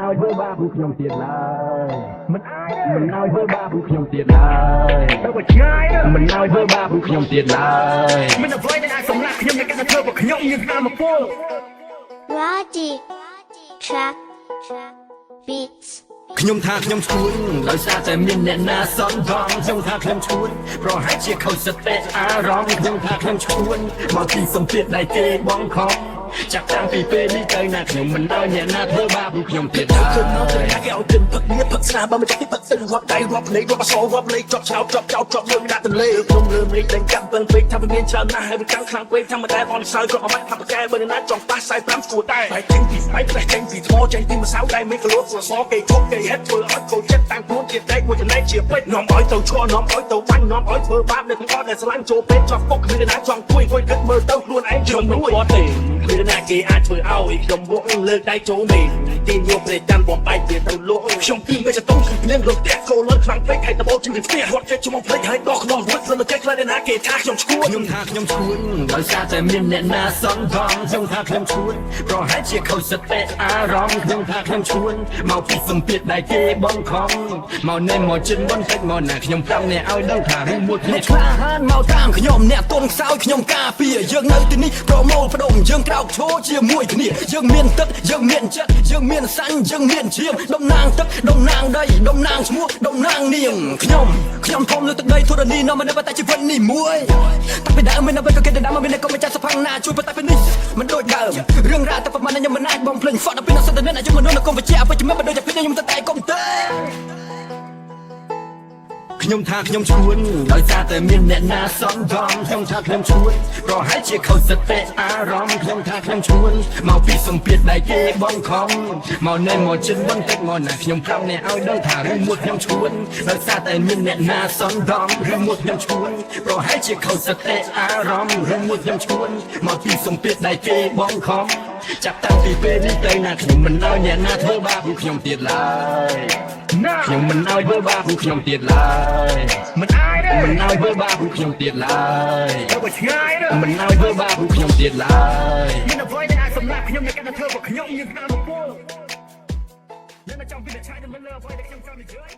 ឲ្យធ្វើបាបពួកខ្ញុំទៀតឡើយមិនឲ្យធ្វើបាបពួកខ្ញុំទៀតឡើយទៅក៏ឆ្ងាយមិនឲ្យធ្វើបាបពួកខ្ញុំទៀតឡើយមិនអ្វីដែលអាចសម្លាប់ខ្ញុំនៅកាន់តែធ្វើពួកខ្ញុំញើសតាមមកពល Raji Trap Beats ខ្ញុំថាខ្ញុំឈួនដោយសារតែមានអ្នកណាសន់ថងខ្ញុំថាខ្ញុំឈួនប្រហែលជាខូចសតិអារម្មណ៍ខ្ញុំថាខ្ញុំឈួនមកពីសម្ពាធដែលគេបងខំចាប់តាំងពីពេលនេះទៅណាខ្ញុំមិនឲ្យអ្នកណាធ្វើបាបពួកខ្ញុំទៀតឡើយខ្ញុំនៅតែគេឲ្យទឹកទឹកនេះផឹកស្នាបើមិនចាស់ទីផឹកទឹករាប់ដៃរាប់ភ្នែករាប់អសររាប់លេខជាប់ឆោតជាប់ចោតជាប់លើដាក់ទន្លេខ្ញុំលើមេឃដេញកាប់ពឹងពេកថាវាមានច្រើនណាស់ហើយវាកាន់ខ្លាំងពេកធម្មតាអនសើក៏អត់ថាប្រកែបើណាចង់ប៉ះ45ស្គួរដែរតែចេញពីស្បែកផ្លេះចេញពីថ្មចេញពីម្សៅដៃមេឃកលួតសសគេឈប់គេហេតុធ្វើឲ្យខូចចិត្តតាំងខ្លួនជាដែកមួយចំណែកជាពេជ្រនាំឲ្យទៅឈរនាំឲ្យទៅបាញ់នាំឲ្យធ្វើបាបនៅក្នុងអត់ដែលស្រឡាញ់ចូលពេកជាប់ពុកគ្មានណាចង់ជួយគិតមើលទៅខ្លួនឯងខ្ញុំរួចអត់ទេមានណាគេអាចធ្វើឲ្យខ្ញុំវក់លើកដៃចូលមេទីញោមព្រេតាមបំបែកវាទៅលក់ខ្ញុំពីមិនចតុងគឺភ្លៀងរត់ផ្ទះកូនលើខ្លាំងពេកហើយតបោជិះទៅផ្ទះរត់ចេះជំងភ្លេចហើយដោះខ្នោះរត់ស្លឹមចេះខ្លាចណាគេថាខ្ញុំឈួនខ្ញុំថាខ្ញុំឈួនដោយសារតែមានអ្នកណាសន់ថងខ្ញុំថាខ្ញុំឈួនប្រហែលជាខូចសតិអារម្មណ៍ខ្ញុំថាខ្ញុំឈួនមកពីសម្ពាធដែលគេបងខំមកណែមកជិនបន្តិចមកណាខ្ញុំប្រាប់អ្នកឲ្យដឹងថារឿងមួយគ្នាក្លាហានមកតាមខ្ញុំអ្នកទុនខ្សោយខ្ញុំការពារយើងនៅទីនេះប្រមូលផ្ដុំយើងក្រោកឈរជាមួយគ្នាយើងមានទឹកយើងមានចិត្តយើងមានសាញ់យើងមានឈាមតំណាងទឹកតំណាងដីតំណាងឈ្មោះតំណាងនាងខ្ញុំធំលើទឹកដីធរណីនាំមកតែជីវិតនេះមួយតែពីដើមមានអ្វីក៏គេដើមមកមានក៏មិនចាស់សផាំងណាជួយប៉ុន្តែពេលនេះមិនដូចដើមរឿងរ៉ាវតែប្រហែលខ្ញុំមិនអាចបំភ្លេចហ្វត់ដល់ពេលនោះសត្វតែអ្នកជំនុំនៅកុំវិជាអវិជ្ជមិនដូចតែពេលខ្ញុំទៅតែកុំទេខ្ញុំថាខ្ញុំឈួនដោយសារតែមានអ្នកណាសន់ថងខ្ញុំថាខ្ញុំឈួនប្រហែលជាខូចសតិអារម្មណ៍ខ្ញុំថាខ្ញុំឈួនមកពីសម្ពាធដែលគេបងខំមកណែមកជិនបន្តិចមកណាខ្ញុំប្រាប់អ្នកឲ្យដឹងថារឿងមួយខ្ញុំឈួនដោយសារតែមានអ្នកណាសន់ថងរឿងមួយខ្ញុំឈួនប្រហែលជាខូចសតិអារម្មណ៍រឿងមួយខ្ញុំឈួនមកពីសម្ពាធដែលគេបងខំចាប់តាំងពីពេលនេះទៅណាខ្ញុំមិនឲ្យអ្នកណាធ្វើបាបពួកខ្ញុំទៀតឡើយខ្ញុំមិនឲ្យធ្វើបាបពួកខ្ញុំទៀតឡើយមិនឲ្យធ្វើបាបពួកខ្ញុំទៀតឡើយទៅក៏ឆ្ងាយមិនឲ្យធ្វើបាបពួកខ្ញុំទៀតឡើយមានអ្វីដែលអាចសម្លាប់ខ្ញុំនៅកាន់តែធ្វើពួកខ្ញុំញើសតាមមកពលមានតែចង់ពីតែឆាយទៅមិនលើអ្វីដែលខ្ញុំចង់និយាយ